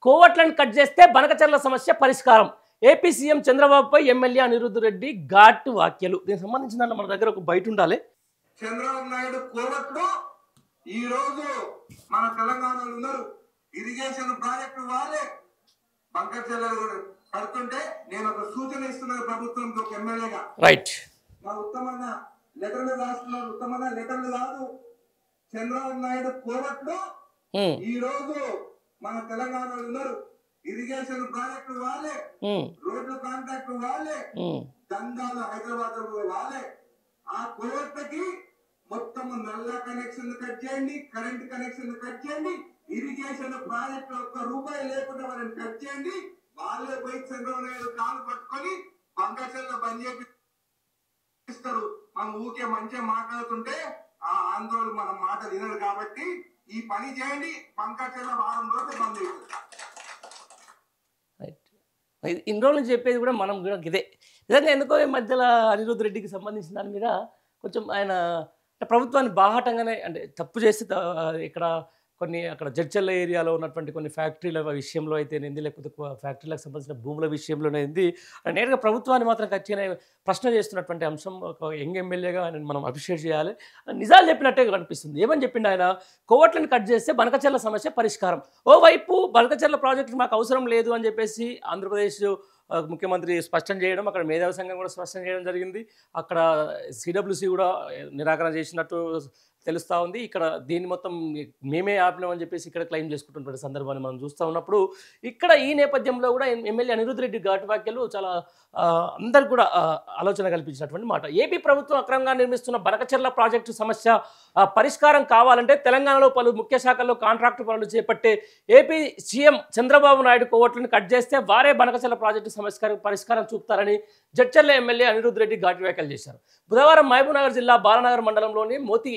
కోవట్లను cut చేస్తే బనకచర్ల సమస్య పరిష్కారం. ఏపీ సీఎం చంద్రబాబుపై ఎమ్మెల్యే అనిరుద్ధ్ రెడ్డి ఘాటు వ్యాఖ్యలు. దీనికి సంబంధించిన మన దగ్గర ఒక బయట ఉండాలి. చంద్రబాబు నాయుడు కోవట్లు ఈ రోజు మన తెలంగాణలో ఉన్నారు. ఇరిగేషన్ ప్రాజెక్టు వాళ్ళే బంకచర్ల కడుతుంటే నేను ఒక సూచన ఇస్తున్నాను ప్రభుత్వంతో ఒక ఎమ్మెల్యేగా. రైట్. మా ఉత్తమన్న లెటర్లు రాస్తున్నారు. ఉత్తమన్న లెటర్లు కాదు, చంద్రబాబు నాయుడు కోవట్లు ఈ రోజు మన తెలంగాణలో ఉన్నారు. ఇరిగేషన్ ప్రాజెక్టు వాళ్ళే, రోడ్ల కాంట్రాక్టు వాళ్ళే, దందాలు హైదరాబాద్ వాళ్ళే. ఆ కోవట్లకి మొత్తం నల్ల కనెక్షన్ కట్ చేయండి, కరెంట్ కనెక్షన్ కట్ చేయండి, ఇరిగేషన్ ప్రాజెక్టు ఒక్క రూపాయి లేకుండా వాళ్ళని కట్ చేయండి. వాళ్ళే పోయి చంద్రబాబు నాయుడు కాలు పట్టుకొని బంకచర్ల బంద్ చేపిస్తారు. మనం ఊకే మంచిగా మాట్లాడుతుంటే ఆ ఆందోళన మన మాట వినరు. కాబట్టి ఈ పని చేయండి, బంకచర్ల వారం రోజులు బంద్ అవుతుంది. ఇన్ని రోజులు చెప్పేది కూడా మనం కూడా ఇదే. నిజంగా ఎందుకో ఈ మధ్యలో అనిరుద్ధ్ రెడ్డికి సంబంధించిన దాని మీద కొంచెం ఆయన ప్రభుత్వాన్ని బాహాటంగానే అంటే తప్పు చేసి ఇక్కడ కొన్ని అక్కడ జడ్చర్ల ఏరియాలో ఉన్నటువంటి కొన్ని ఫ్యాక్టరీల విషయంలో అయితేనేది, లేకపోతే ఫ్యాక్టరీలకు సంబంధించిన భూముల విషయంలోనేది నేరుగా ప్రభుత్వాన్ని మాత్రం ఖచ్చితంగా ప్రశ్న చేస్తున్నటువంటి అంశం. ఒక యంగ్ ఎమ్మెల్యేగా ఆయన మనం అప్రిషియేట్ చేయాలి. నిజాలు చెప్పినట్టే కనిపిస్తుంది. ఏమని చెప్పిండు ఆయన? కోవట్లను కట్ చేస్తే బనకచర్ల సమస్య పరిష్కారం. ఓవైపు బనకచర్ల ప్రాజెక్టు మాకు అవసరం లేదు అని చెప్పేసి ఆంధ్రప్రదేశ్ ముఖ్యమంత్రి స్పష్టం చేయడం, అక్కడ మేధావి సంఘం కూడా స్పష్టం చేయడం జరిగింది. అక్కడ సిడబ్ల్యూసి కూడా నిరాకరణ చేసినట్టు తెలుస్తూ ఉంది. ఇక్కడ దీన్ని మొత్తం మేమే ఆపినామని చెప్పేసి ఇక్కడ క్లెయిమ్ చేసుకుంటున్న సందర్భాన్ని మనం చూస్తూ ఉన్నప్పుడు ఇక్కడ ఈ నేపథ్యంలో కూడా ఎమ్మెల్యే అనిరుద్ధ్ రెడ్డి ఘాటు వ్యాఖ్యలు చాలా అందరికి కూడా ఆలోచన కల్పించినటువంటి మాట. ఏపీ ప్రభుత్వం అక్రమంగా నిర్మిస్తున్న బనకచర్ల ప్రాజెక్టు సమస్య పరిష్కారం కావాలంటే తెలంగాణలో పలు ముఖ్య శాఖల్లో కాంట్రాక్టు పనులు చేపట్టే ఏపీ సీఎం చంద్రబాబు నాయుడు కోవట్లను కట్ చేస్తే వారే బనకచర్ల ప్రాజెక్టు సమస్య పరిష్కారం చూపుతారని జడ్చర్ల ఎమ్మెల్యే అనిరుద్ధ్ రెడ్డి ఘాటు వ్యాఖ్యలు చేశారు. బుధవారం మహబూబ్నగర్ జిల్లా బాలనగర్ మండలంలోని మోతి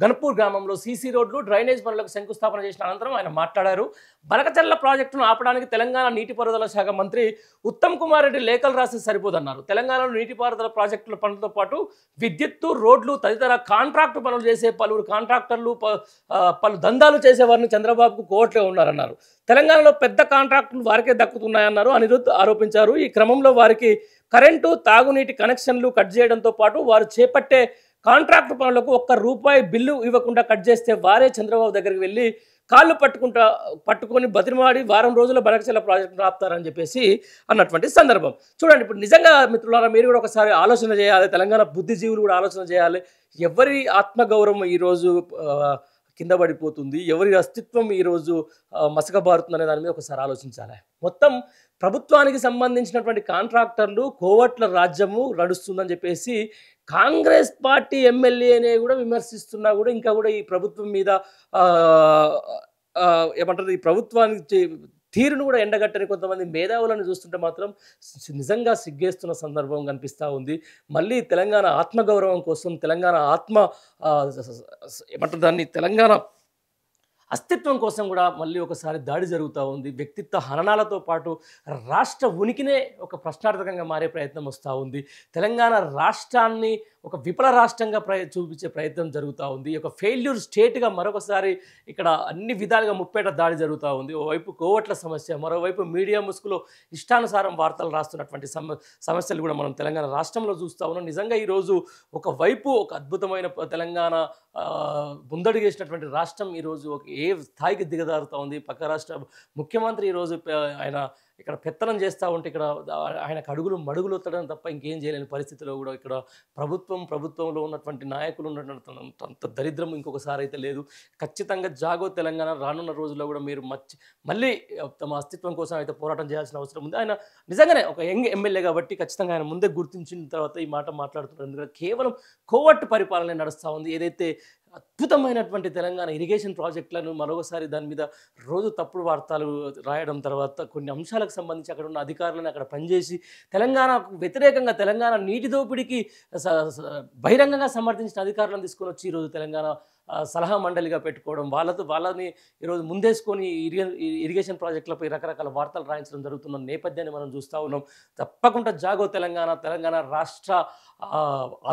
గన్పూర్ గ్రామంలో సీసీ రోడ్లు, డ్రైనేజ్ పనులకు శంకుస్థాపన చేసిన అనంతరం ఆయన మాట్లాడారు. బనకచర్ల ప్రాజెక్టును ఆపడానికి తెలంగాణ నీటిపారుదల శాఖ మంత్రి ఉత్తమ్ కుమార్ రెడ్డి లేఖలు రాసి సరిపోదన్నారు. తెలంగాణలో నీటిపారుదల ప్రాజెక్టుల పనులతో పాటు విద్యుత్తు, రోడ్లు తదితర కాంట్రాక్టు పనులు చేసే పలువురు కాంట్రాక్టర్లు, పలు దందాలు చేసేవారిని చంద్రబాబుకు కోవట్లే ఉన్నారన్నారు. తెలంగాణలో పెద్ద కాంట్రాక్టులు వారికే దక్కుతున్నాయన్నారు అనిరుద్ధ్ ఆరోపించారు. ఈ క్రమంలో వారికి కరెంటు, తాగునీటి కనెక్షన్లు కట్ చేయడంతో పాటు వారు చేపట్టే కాంట్రాక్టు పనులకు ఒక్క రూపాయి బిల్లు ఇవ్వకుండా కట్ చేస్తే వారే చంద్రబాబు దగ్గరికి వెళ్ళి కాళ్ళు పట్టుకొని బతిమాడి వారం రోజుల బనకచర్ల ప్రాజెక్టు ఆపుతారని చెప్పేసి అన్నటువంటి సందర్భం. చూడండి, ఇప్పుడు నిజంగా మిత్రులారా మీరు కూడా ఒకసారి ఆలోచన చేయాలి. తెలంగాణ బుద్ధిజీవులు కూడా ఆలోచన చేయాలి. ఎవరి ఆత్మగౌరవం ఈరోజు కింద పడిపోతుంది, ఎవరి అస్తిత్వం ఈరోజు మసకబారుతుంది అనే దాని మీద ఒకసారి ఆలోచించాలి. మొత్తం ప్రభుత్వానికి సంబంధించినటువంటి కాంట్రాక్టర్లు కోవట్ల రాజ్యము నడుస్తుందని చెప్పేసి కాంగ్రెస్ పార్టీ ఎమ్మెల్యేనే కూడా విమర్శిస్తున్నా కూడా ఇంకా కూడా ఈ ప్రభుత్వం మీద ఏమంటారు, ఈ ప్రభుత్వానికి తీరును కూడా ఎండగట్టని కొంతమంది మేధావులను చూస్తుంటే మాత్రం నిజంగా సిగ్గేస్తున్న సందర్భం కనిపిస్తూ ఉంది. మళ్ళీ తెలంగాణ ఆత్మగౌరవం కోసం, తెలంగాణ ఏమంటారు దాన్ని, తెలంగాణ అస్తిత్వం కోసం కూడా మళ్ళీ ఒకసారి దాడి జరుగుతూ ఉంది. వ్యక్తిత్వ హననాలతో పాటు రాష్ట్ర ఉనికినే ఒక ప్రశ్నార్థకంగా మారే ప్రయత్నం వస్తూ ఉంది. తెలంగాణ రాష్ట్రాన్ని ఒక విఫల రాష్ట్రంగా చూపించే ప్రయత్నం జరుగుతూ ఉంది. ఒక ఫెయిల్యూర్ స్టేట్గా మరొకసారి ఇక్కడ అన్ని విధాలుగా ముప్పేట దాడి జరుగుతూ ఉంది. ఓవైపు కోవట్ల సమస్య, మరోవైపు మీడియా ముసుగులో ఇష్టానుసారం వార్తలు రాస్తున్నటువంటి సమస్యలు కూడా మనం తెలంగాణ రాష్ట్రంలో చూస్తూ ఉన్నాం. నిజంగా ఈరోజు ఒకవైపు ఒక అద్భుతమైన తెలంగాణ ముందడుగేసినటువంటి రాష్ట్రం ఈరోజు ఏ స్థాయికి దిగజారుతూ ఉంది. పక్క రాష్ట్ర ముఖ్యమంత్రి ఈరోజు ఆయన ఇక్కడ పెత్తనం చేస్తూ ఉంటే ఇక్కడ ఆయనకు అడుగులు మడుగులు ఒత్తడం తప్ప ఇంకేం చేయలేని పరిస్థితిలో కూడా ఇక్కడ ప్రభుత్వంలో ఉన్నటువంటి నాయకులు ఉన్నటువంటి అంత దరిద్రం ఇంకొకసారి అయితే లేదు. ఖచ్చితంగా జాగో తెలంగాణ రానున్న రోజుల్లో కూడా మీరు మళ్ళీ తమ అస్తిత్వం కోసం అయితే పోరాటం చేయాల్సిన అవసరం ఉంది. ఆయన నిజంగానే ఒక యంగ్ ఎమ్మెల్యే కాబట్టి ఖచ్చితంగా ఆయన ముందే గుర్తించిన తర్వాత ఈ మాట మాట్లాడుతున్నారు. ఎందుకంటే కేవలం కోవట్టు పరిపాలన నడుస్తూ ఉంది. ఏదైతే అద్భుతమైనటువంటి తెలంగాణ ఇరిగేషన్ ప్రాజెక్టులను మరొకసారి దాని మీద రోజు తప్పుడు వార్తలు రాయడం, తర్వాత కొన్ని అంశాలకు సంబంధించి అక్కడ ఉన్న అధికారులను అక్కడ పనిచేసి తెలంగాణకు వ్యతిరేకంగా తెలంగాణ నీటి దోపిడీకి బహిరంగంగా సమర్థించిన అధికారులను తీసుకొని వచ్చి ఈరోజు తెలంగాణ సలహా మండలిగా పెట్టుకోవడం, వాళ్ళని ఈరోజు ముందేసుకొని ఇరిగేషన్ ప్రాజెక్టులపై రకరకాల వార్తలు రాయించడం జరుగుతున్న నేపథ్యాన్ని మనం చూస్తూ ఉన్నాం. తప్పకుండా జాగో తెలంగాణ రాష్ట్ర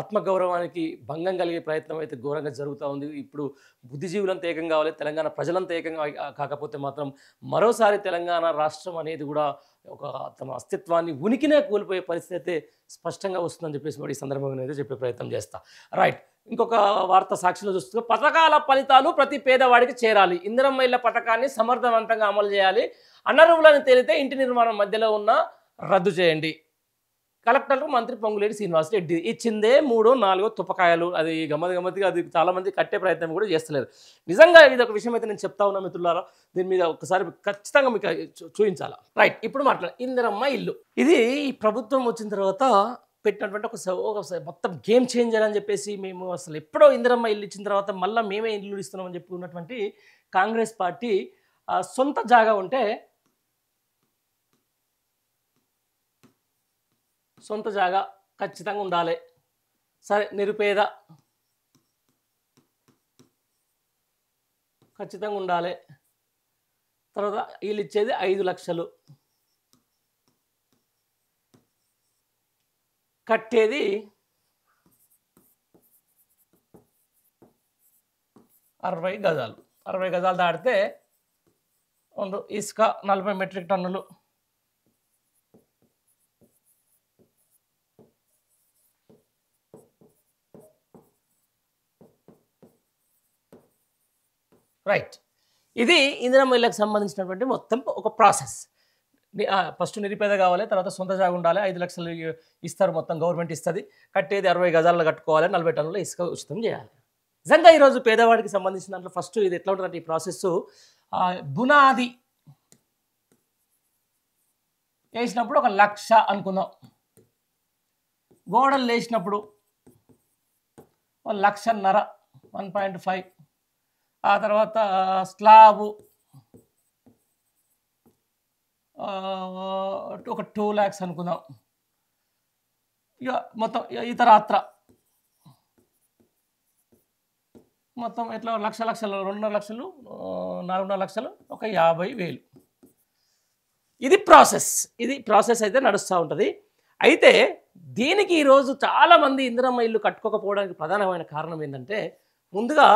ఆత్మగౌరవానికి భంగం కలిగే ప్రయత్నం అయితే ఘోరంగా జరుగుతూ ఉంది. ఇప్పుడు బుద్ధిజీవులంతా ఏకం కావాలి, తెలంగాణ ప్రజలంతా ఏకంగా కాకపోతే మాత్రం మరోసారి తెలంగాణ రాష్ట్రం అనేది కూడా ఒక తమ అస్తిత్వాన్ని ఉనికినే కోల్పోయే పరిస్థితి అయితే స్పష్టంగా వస్తుందని చెప్పేసి కూడా ఈ సందర్భంగా అయితే చెప్పే ప్రయత్నం చేస్తా. రైట్, ఇంకొక వార్త సాక్షిలో చూస్తూ పథకాల ఫలితాలు ప్రతి పేదవాడికి చేరాలి, ఇందిరమ్మ ఇళ్ల పథకాన్ని సమర్థవంతంగా అమలు చేయాలి, అనర్హులను తేలితే ఇంటి నిర్మాణం మధ్యలో ఉన్న రద్దు చేయండి. కలెక్టర్లు మంత్రి పొంగులేటి శ్రీనివాసరెడ్డి ఇచ్చిందే 3-4 తుపకాయలు. అది గమ్మత్తుగా అది చాలామంది కట్టే ప్రయత్నం కూడా చేస్తలేరు. నిజంగా ఇది ఒక విషయం అయితే నేను చెప్తా ఉన్నా మిత్రులారా, దీని మీద ఒకసారి ఖచ్చితంగా మీకు చూపించాలా. రైట్, ఇప్పుడు ఇందిరమ్మ ఇల్లు ఇది ఈ ప్రభుత్వం వచ్చిన తర్వాత పెట్టినటువంటి ఒక మొత్తం గేమ్ చేంజర్ అని చెప్పేసి, మేము అసలు ఎప్పుడో ఇందిరమ్మ ఇల్లు ఇచ్చిన తర్వాత మళ్ళీ మేమే ఇల్లు ఇస్తున్నామని చెప్పి ఉన్నటువంటి కాంగ్రెస్ పార్టీ సొంత జాగా ఉంటే సొంత జాగా ఖచ్చితంగా ఉండాలి. సరే, నిరుపేద ఖచ్చితంగా ఉండాలి. తర్వాత వీళ్ళు ఇచ్చేది 5 లక్షలు, కట్టేది 60 గజాలు. 60 గజాలు దాటితే ఇసుక 40 మెట్రిక్ టన్నులు. రైట్, ఇది ఇందిరమ్మ ఇళ్ళకి సంబంధించినటువంటి మొత్తం ఒక ప్రాసెస్. ఫస్ట్ నిరుపేద కావాలి, తర్వాత సొంత జాగా ఉండాలి, 5 లక్షలు ఇస్తారు, మొత్తం గవర్నమెంట్ ఇస్తుంది, కట్టేది 60 గజాల్లో కట్టుకోవాలి, 40 టన్నుల ఇసుక ఉచితం చేయాలి. నిజంగా ఈరోజు పేదవాడికి సంబంధించిన దాంట్లో ఫస్ట్ ఇది ఎట్లా ఉంటుందంటే ఈ ప్రాసెస్, బునాది వేసినప్పుడు 1 లక్ష అనుకుందాం, గోడలు వేసినప్పుడు 1,5 లక్ష 1.5, ఆ తర్వాత స్లాబు 2 lakhs అనుకుందాం. ఇక మొత్తం ఇతరాత్ర మొత్తం ఎట్లా 1 లక్షలు 2.5 లక్షలు 4.5 లక్షలు 50,000. ఇది ప్రాసెస్ అయితే నడుస్తూ ఉంటుంది. అయితే దీనికి ఈరోజు చాలామంది ఇందిరమ్మ ఇల్లు కట్టుకోకపోవడానికి ప్రధానమైన కారణం ఏంటంటే, ముందుగా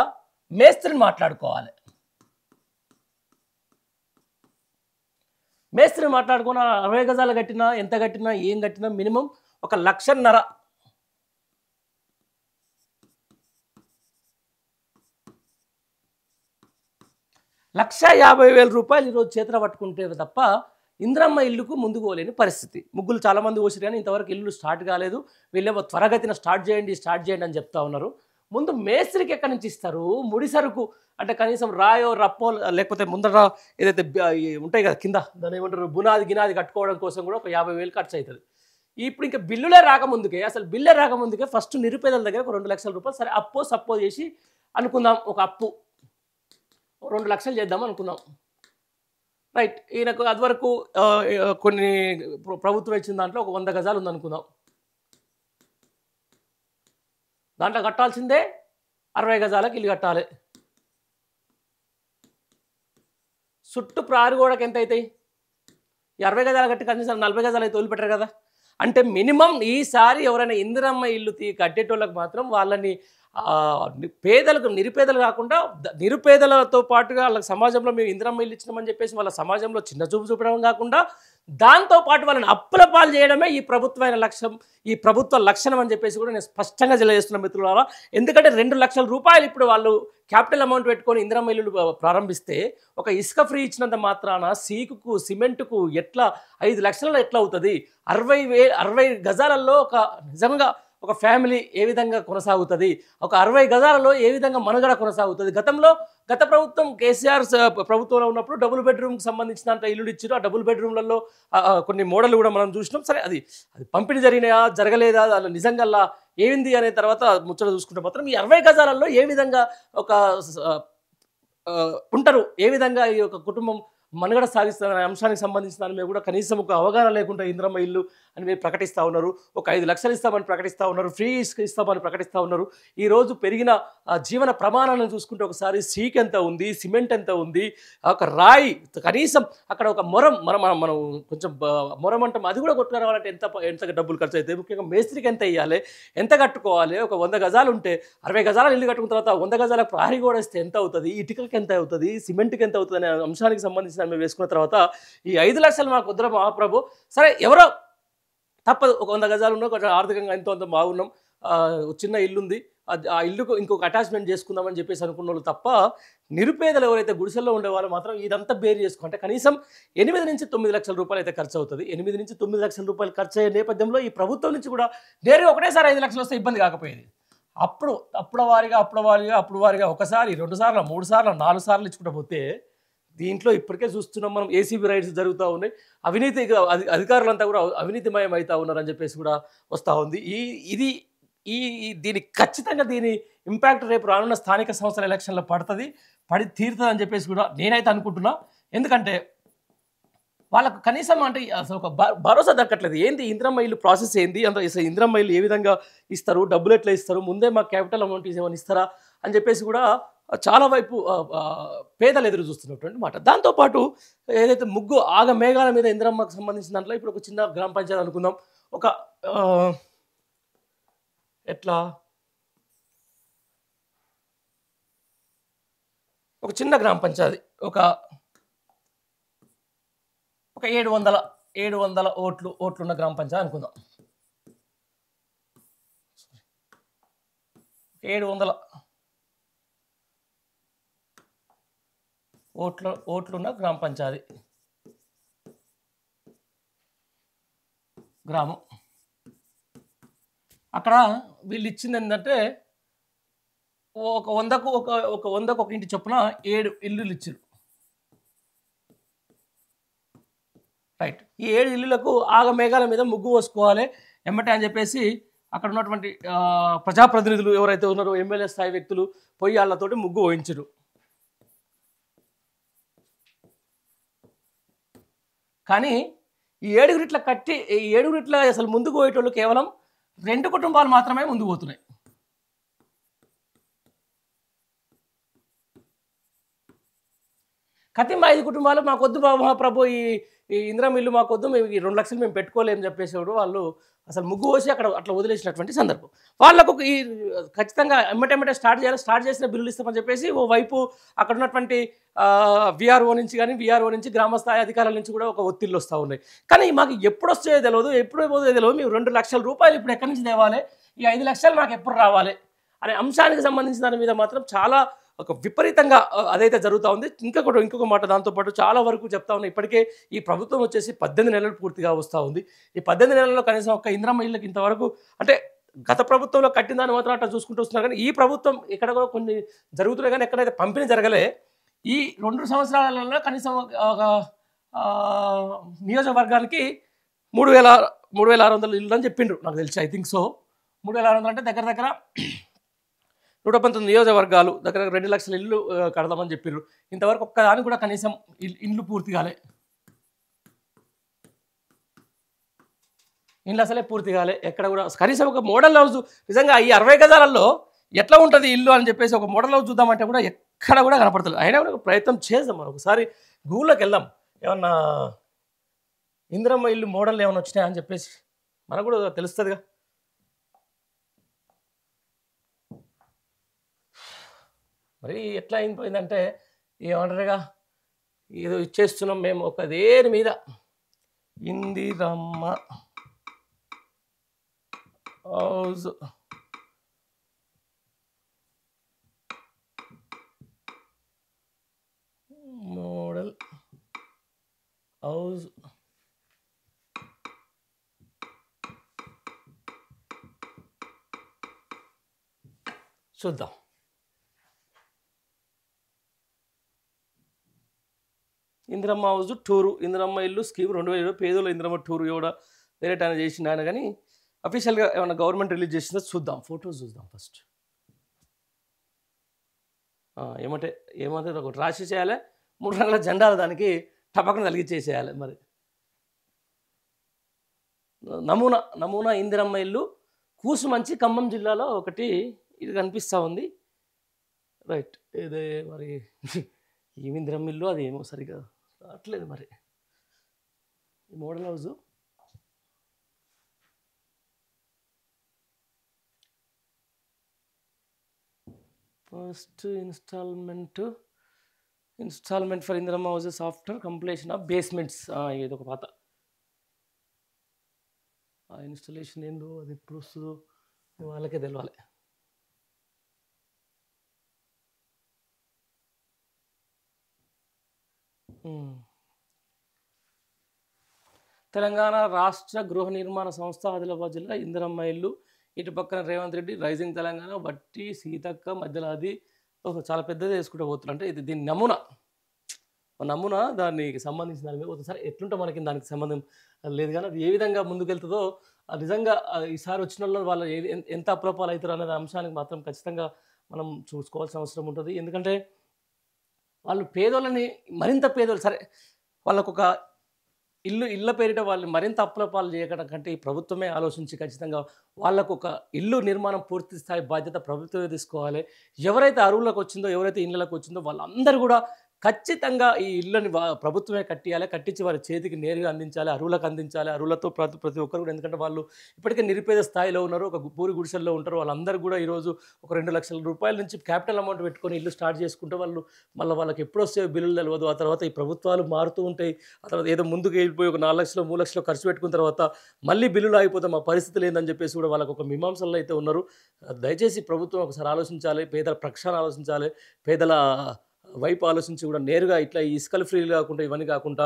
మేస్త్రిని మాట్లాడుకోవాలి. మేస్త్రిని మాట్లాడుకున్న 60 గజాలు కట్టినా, ఎంత కట్టినా, ఏం కట్టినా మినిమం 1.5 లక్షలు 1,50,000 రూపాయలు ఈరోజు చేతుల పట్టుకుంటే తప్ప ఇందిరమ్మ ఇల్లుకు ముందుకు పోలేని పరిస్థితి. ముగ్గులు చాలామంది పోసిరు కానీ ఇంతవరకు ఇల్లు స్టార్ట్ కాలేదు. వీళ్ళేమో త్వరగతిన స్టార్ట్ చేయండి అని చెప్తా ఉన్నారు. ముందు మేస్త్రికి ఎక్కడి నుంచి ఇస్తారు? ముడి సరుకు అంటే కనీసం రాయో రప్పో లేకపోతే ముందర ఏదైతే ఉంటాయి కదా కింద, దాని ఏమంటారు, గినాది కట్టుకోవడం కోసం కూడా 50,000 ఖర్చు అవుతుంది. ఇప్పుడు ఇంకా బిల్లులే రాకముందుకే ఫస్ట్ నిరుపేదల దగ్గర 2 లక్షల రూపాయలు, సరే అప్పో సప్పో చేసి అనుకుందాం, ఒక అప్పు 2 లక్షలు చేద్దాం అనుకుందాం. రైట్, ఈయనకు అది వరకు కొన్ని ప్రభుత్వం ఇచ్చిన దాంట్లో 100 గజాలు ఉందనుకుందాం. దాంట్లో కట్టాల్సిందే 60 గజాలకు ఇల్లు కట్టాలి. చుట్టూ ప్రారి గోడకి ఎంత అవుతాయి? 60 గజాలు కట్టి కనీసం 40 గజాలు అయితే వదిలిపెట్టారు కదా. అంటే మినిమం ఈసారి ఎవరైనా ఇందిరమ్మ ఇల్లు కట్టేటోళ్ళకి మాత్రం వాళ్ళని నిరుపేదలు కాకుండా నిరుపేదలతో పాటుగా వాళ్ళకి సమాజంలో మేము ఇందిరమ్మ ఇల్లు ఇచ్చినామని చెప్పేసి వాళ్ళ సమాజంలో చిన్న చూపు చూపడం కాకుండా దాంతోపాటు వాళ్ళని అప్పుల పాలు చేయడమే ఈ ప్రభుత్వ లక్షణం అని చెప్పేసి కూడా నేను స్పష్టంగా తెలియజేస్తున్న మిత్రులారా. ఎందుకంటే 2 లక్షల రూపాయలు ఇప్పుడు వాళ్ళు క్యాపిటల్ అమౌంట్ పెట్టుకొని ఇందిరమ్మ ఇల్లు ప్రారంభిస్తే ఒక ఇసుక ఫ్రీ ఇచ్చినంత మాత్రాన సీకుకు సిమెంటుకు ఎట్లా 5 లక్షలలో ఎట్లా అవుతుంది? 60 గజాలలో నిజంగా ఒక ఫ్యామిలీ ఏ విధంగా కొనసాగుతుంది? ఒక 60 గజాలలో ఏ విధంగా మనుగడ కొనసాగుతుంది? గత ప్రభుత్వం కేసీఆర్ ప్రభుత్వంలో ఉన్నప్పుడు డబుల్ బెడ్రూమ్కి సంబంధించినంత ఇల్లు ఇచ్చారు. ఆ డబుల్ బెడ్రూమ్లలో కొన్ని మోడల్ కూడా మనం చూసినాం. సరే, అది పంపిణీ జరిగినాయా జరగలేదా, అలా నిజంగా అలా ఏమింది అనే తర్వాత ముచ్చట చూసుకుంటే మాత్రం ఈ 60 గజాలలో ఏ విధంగా ఒక ఉంటారు, ఏ విధంగా ఈ యొక్క కుటుంబం మనుగడ సాగిస్తున్న అంశానికి సంబంధించిన దాని మీద కూడా కనీసం ఒక అవగాహన లేకుండా ఇందిరమ్మ ఇల్లు అని మీరు ప్రకటిస్తూ ఉన్నారు. ఒక 5 లక్షలు ఇస్తామని ప్రకటిస్తూ ఉన్నారు, ఫ్రీ ఇస్తామని ప్రకటిస్తూ ఉన్నారు. ఈరోజు పెరిగిన జీవన ప్రమాణాలను చూసుకుంటే ఒకసారి సీక్ ఎంత ఉంది, సిమెంట్ ఎంత ఉంది, ఒక రాయి కనీసం అక్కడ ఒక మనం కొంచెం మొరం అంటాం, అది కూడా కొట్టుకురావాలంటే ఎంత డబ్బులు ఖర్చు అవుతాయి, ముఖ్యంగా మేస్త్రికి ఎంత ఇవ్వాలి, ఎంత కట్టుకోవాలి. ఒక 100 గజాలు ఉంటే 60 గజాల ఇల్లు కట్టుకున్న తర్వాత 100 గజాల ప్రహరీ గోడ వేస్తే ఎంత అవుతుంది, ఇటుకకి ఎంత అవుతుంది, సిమెంట్కి ఎంత అవుతుంది అనే అంశానికి సంబంధించిన మేము వేసుకున్న తర్వాత ఈ 5 లక్షలు మాకు వద్దురా మహాప్రభు, సరే ఎవరో తప్పదు, ఒక 100 గజాలు ఉన్నాం, కొంచెం ఆర్థికంగా ఎంతో అంత బాగున్నాం, చిన్న ఇల్లు ఉంది, ఆ ఇల్లుకు ఇంకొక అటాచ్మెంట్ చేసుకుందామని చెప్పేసి అనుకున్న వాళ్ళు తప్ప నిరుపేదలు ఎవరైతే గుడిసెల్లో ఉండే వాళ్ళు మాత్రం ఇదంతా బేర్ చేసుకుంటే కనీసం 8 నుంచి 9 లక్షల రూపాయలు అయితే ఖర్చు అవుతుంది. 8 నుంచి 9 లక్షల రూపాయలు ఖర్చు అయ్యే నేపథ్యంలో ఈ ప్రభుత్వం నుంచి కూడా నేరుగా ఒకటేసారి 5 లక్షలు వస్తే ఇబ్బంది కాకపోయేది. అప్పుడు వారిగా ఒకసారి 2 సార్లు 3 సార్లు 4 సార్లు ఇచ్చుకుంటూ పోతే దీంట్లో ఇప్పటికే చూస్తున్నాం మనం, ఏసీబీ రైట్స్ జరుగుతూ ఉన్నాయి, అవినీతి అధికారులంతా కూడా అవినీతిమయం అవుతా ఉన్నారని చెప్పేసి కూడా వస్తూ ఉంది. దీని ఖచ్చితంగా దీని ఇంపాక్ట్ రేపు రానున్న స్థానిక సంస్థల ఎలక్షన్లో పడి తీరుతుంది అని చెప్పేసి కూడా నేనైతే అనుకుంటున్నా. ఎందుకంటే వాళ్ళకు కనీసం అంటే అసలు ఒక భరోసా దక్కట్లేదు. ఏంటి ఇందిరమ్మ ఇల్లు ప్రాసెస్ ఏంది, అసలు ఇందిరమ్మ ఇల్లు ఏ విధంగా ఇస్తారు, డబ్బులు ఎట్లా ఇస్తారు, ముందే మాకు క్యాపిటల్ అమౌంట్ ఏమైనా ఇస్తారా అని చెప్పేసి కూడా చాలా వైపు పేదలు ఎదురు చూస్తున్నటువంటి మాట. దాంతోపాటు ఏదైతే ముగ్గు మేఘాల మీద ఇందిరమ్మకు సంబంధించిన దాంట్లో ఇప్పుడు ఒక చిన్న గ్రామ పంచాయతీ అనుకుందాం, ఒక చిన్న గ్రామ పంచాయతీ ఒక 700 ఓట్లున్న గ్రామ పంచాయతీ అనుకుందాం. 700 ఓట్లున్న గ్రామ పంచాయతీ గ్రామం. అక్కడ వీళ్ళు ఇచ్చింది ఏంటంటే ఒక 100కు ఒక ఇంటి చొప్పున 7 ఇల్లులు ఇచ్చారు. రైట్, ఈ 7 ఇల్లులకు మేఘాల మీద ముగ్గు పోసుకోవాలి ఎమ్మటే అని చెప్పేసి అక్కడ ఉన్నటువంటి ప్రజాప్రతినిధులు ఎవరైతే ఉన్నారో ఎమ్మెల్యే స్థాయి వ్యక్తులు పోయి వాళ్ళతోటి ముగ్గు పోయించారు. కానీ ఈ 7 అసలు ముందుకు పోయేటోళ్ళు కేవలం 2 కుటుంబాలు మాత్రమే ముందుకు పోతున్నాయి. కతింబ 5 కుటుంబాలు మాకొద్దు మహాప్రభు, ఈ ఇందిరమ్మ ఇల్లు మాకొద్దు, మేము ఈ 2 లక్షలు మేము పెట్టుకోలేమని చెప్పేసేవాడు వాళ్ళు అసలు ముగ్గు పోసి అట్లా వదిలేసినటువంటి సందర్భం. వాళ్ళకు ఈ ఖచ్చితంగా ఎమ్మటెమ్మటే స్టార్ట్ చేసిన బిల్లులు ఇస్తామని చెప్పేసి ఓ వైపు అక్కడ ఉన్నటువంటి విఆర్ఓ నుంచి గ్రామస్థాయి అధికారుల నుంచి కూడా ఒక ఒత్తిళ్ళు వస్తూ ఉన్నాయి. కానీ మాకు ఎప్పుడు వస్తాయో తెలియదు, ఎప్పుడు పోతుందో తెలియదు, మేము 2 లక్షల రూపాయలు ఇప్పుడు ఎక్కడి నుంచి తేవాలి, ఈ 5 లక్షలు మాకు ఎప్పుడు రావాలి అనే అంశానికి సంబంధించిన దాని మీద మాత్రం చాలా ఒక విపరీతంగా అదైతే జరుగుతూ ఉంది. ఇంకొక మాట దాంతోపాటు చాలా వరకు చెప్తా ఉన్నాయి. ఇప్పటికే ఈ ప్రభుత్వం వచ్చేసి 18 నెలలు పూర్తిగా వస్తూ ఉంది. ఈ 18 నెలల్లో కనీసం ఒక ఇందిరమ్మ ఇళ్ళకి ఇంతవరకు అంటే గత ప్రభుత్వంలో కట్టిన దాన్ని మాత్రం అట్లా చూసుకుంటూ వస్తున్నారు. కానీ ఈ ప్రభుత్వం ఇక్కడ కూడా కొన్ని జరుగుతున్నాయి, కానీ ఎక్కడైతే పంపిణీ జరగలే. ఈ 2 సంవత్సరాలలో కనీసం ఒక నియోజకవర్గానికి 3,600 ఇల్లు అని చెప్పిండ్రు నాకు తెలిసి. ఐ థింక్ సో 3,600 అంటే దగ్గర 119 నియోజకవర్గాలు, దగ్గర 2 లక్షల ఇల్లు కడదామని చెప్పారు. ఇంతవరకు ఒక్కదానికి కూడా కనీసం ఇల్లు పూర్తి కాలే, ఇల్లు అసలే పూర్తి కాలే. ఎక్కడ కూడా కనీసం ఒక మోడల్ హౌస్ నిజంగా ఈ 60 గజాలలో ఎట్లా ఉంటుంది ఇల్లు అని చెప్పేసి ఒక మోడల్ హౌస్ చూద్దామంటే కూడా ఎక్కడ కూడా కనపడుతుంది. అయినా కూడా ప్రయత్నం చేద్దాం, మనం ఒకసారి గూగుల్లోకి వెళ్దాం, ఏమన్నా ఇందిరమ్మ ఇల్లు మోడల్ ఏమైనా వచ్చినాయా అని చెప్పేసి మనకు కూడా తెలుస్తుందిగా. మరి ఎట్లా అయిపోయిందంటే ఏమంటారుగా, ఏదో ఇచ్చేస్తున్నాం మేము ఒక దేని మీద, ఇందిరమ్మ హౌస్ మోడల్ హౌస్ చూద్దాం. ఇందిరమ్మ హౌస్ టూరు, ఇందిరమ్మ ఇల్లు స్కీమ్ 2020 పేదోళ్ళ ఇందిరమ్మ టూరు కూడా వేరే టైం చేసిన ఆయన, కానీ అఫీషియల్గా ఏమైనా గవర్నమెంట్ రిలీజ్ చేసిందో చూద్దాం. ఫొటోస్ చూద్దాం ఫస్ట్. ఏమంటే ఒకటి రాసి చేయాలి, 3 రంగుల జెండాలు దానికి టపక్కన తలిగించేసేయాలి మరి. నమూనా ఇందిరమ్మ ఇల్లు కూసుమంచి ఖమ్మం జిల్లాలో ఒకటి ఇది కనిపిస్తూ ఉంది. రైట్. ఇదే మరి ఏమి ఇందిరమ్మ ఇల్లు అది ఏమో సరిగా రావట్లేదు మరి. ఈ model house first instalment for Indiramma houses after completion of basements. ఇది ఒక పాత ఇన్స్టాలేషన్ ఏందో అది ఎప్పుడు వస్తుందో వాళ్ళకే తెలవాలి. తెలంగాణ రాష్ట్ర గృహ నిర్మాణ సంస్థ ఆదిలాబాద్ జిల్లా ఇందిరమ్మ ఇల్లు. ఇటు పక్కన రేవంత్ రెడ్డి రైజింగ్ తెలంగాణ, బట్టి సీతక్క మధ్యలో అది చాలా పెద్దది వేసుకుంటూ పోతున్నారు. అంటే ఇది దీని నమూనా దానికి సంబంధించిన దాని మీద ఒకసారి ఎట్లుంటే మనకి దానికి సంబంధం లేదు, కానీ అది ఏ విధంగా ముందుకెళ్తుందో నిజంగా ఈసారి వచ్చిన వాళ్ళు వాళ్ళు ఎంత అప్రూపాలు అవుతారు అనే అంశానికి మాత్రం ఖచ్చితంగా మనం చూసుకోవాల్సిన అవసరం ఉంటుంది. ఎందుకంటే వాళ్ళు పేదోళ్ళని మరింత పేదోళ్ళు సరే వాళ్ళకు ఒక ఇళ్ళ పేరిట వాళ్ళు మరింత అప్రూపాలు చేయడం కంటే ఈ ప్రభుత్వమే ఆలోచించి ఖచ్చితంగా వాళ్ళకు ఒక ఇల్లు నిర్మాణం పూర్తి స్థాయి బాధ్యత ప్రభుత్వమే తీసుకోవాలి. ఎవరైతే అరువులకు వచ్చిందో ఎవరైతే ఇళ్ళకు వచ్చిందో వాళ్ళందరూ కూడా ఖచ్చితంగా ఈ ఇళ్ళని ప్రభుత్వమే కట్టియాలి, కట్టించి వారి చేతికి నేరుగా అందించాలి, అరువులకు అందించాలి. అరువులతో ప్రతి ఒక్కరు కూడా, ఎందుకంటే వాళ్ళు ఇప్పటికే నిరుపేద స్థాయిలో ఉన్నారు, ఒక పూరి గుడిసెల్లో ఉంటారు. వాళ్ళందరూ కూడా ఈరోజు ఒక 2 లక్షల రూపాయల నుంచి క్యాపిటల్ అమౌంట్ పెట్టుకొని ఇల్లు స్టార్ట్ చేసుకుంటే వాళ్ళకి ఎప్పుడు వస్తే బిల్లులు తెలియదు. ఆ తర్వాత ఈ ప్రభుత్వాలు మారుతూ ఉంటాయి. ఆ తర్వాత ఏదో ముందుకు వెళ్ళిపోయి ఒక 4 లక్షలు 3 లక్షలు ఖర్చు పెట్టుకున్న తర్వాత మళ్ళీ బిల్లులు ఆగిపోతే మా పరిస్థితి లేదని చెప్పేసి కూడా వాళ్ళకు ఒక మీమాంసలు అయితే ఉన్నారు. దయచేసి ప్రభుత్వం ఒకసారి ఆలోచించాలి, పేదల పక్షాన ఆలోచించాలి, పేదల వైపు ఆలోచించి కూడా నేరుగా ఇట్లా ఈ ఇసుకలు ఫ్రీలు కాకుండా ఇవన్నీ కాకుండా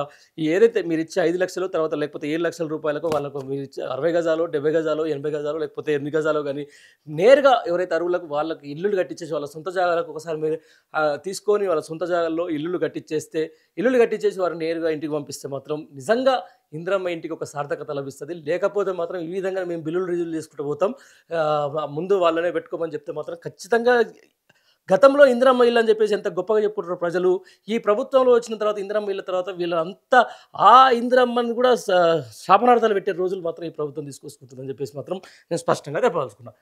ఏదైతే మీరు ఇచ్చే 5 లక్షలు తర్వాత లేకపోతే 7 లక్షల రూపాయలకు వాళ్ళకు మీరు ఇచ్చే 60 గజాలు 70 గజాలు 80 గజాలు లేకపోతే 8 గజాలు కానీ నేరుగా ఎవరైతే అరువులకు వాళ్ళకి ఇల్లులు కట్టించేసి వాళ్ళ సొంత జాగాలకు ఒకసారి మీరు తీసుకొని వాళ్ళ సొంత జాగాల్లో ఇల్లులు కట్టించేసి వారు నేరుగా ఇంటికి పంపిస్తే మాత్రం నిజంగా ఇందిరమ్మ ఇంటికి ఒక సార్థకత లభిస్తుంది. లేకపోతే మాత్రం ఈ విధంగా మేము బిల్లులు రిజీవ్ చేసుకుంటూ పోతాం, ముందు వాళ్ళనే పెట్టుకోమని చెప్తే మాత్రం ఖచ్చితంగా గతంలో ఇందిరమ్మ ఇల్లు అని చెప్పేసి ఎంత గొప్పగా చెప్పుకుంటారు ప్రజలు, ఈ ప్రభుత్వంలో వచ్చిన తర్వాత ఇందిరమ్మ ఇళ్ళ తర్వాత వీళ్ళంతా ఆ ఇందిరమ్మని కూడా శాపనార్థాలు పెట్టే రోజులు మాత్రం ఈ ప్రభుత్వం తీసుకొస్తుందని చెప్పేసి మాత్రం నేను స్పష్టంగా చెప్పదలుచుకున్నాను.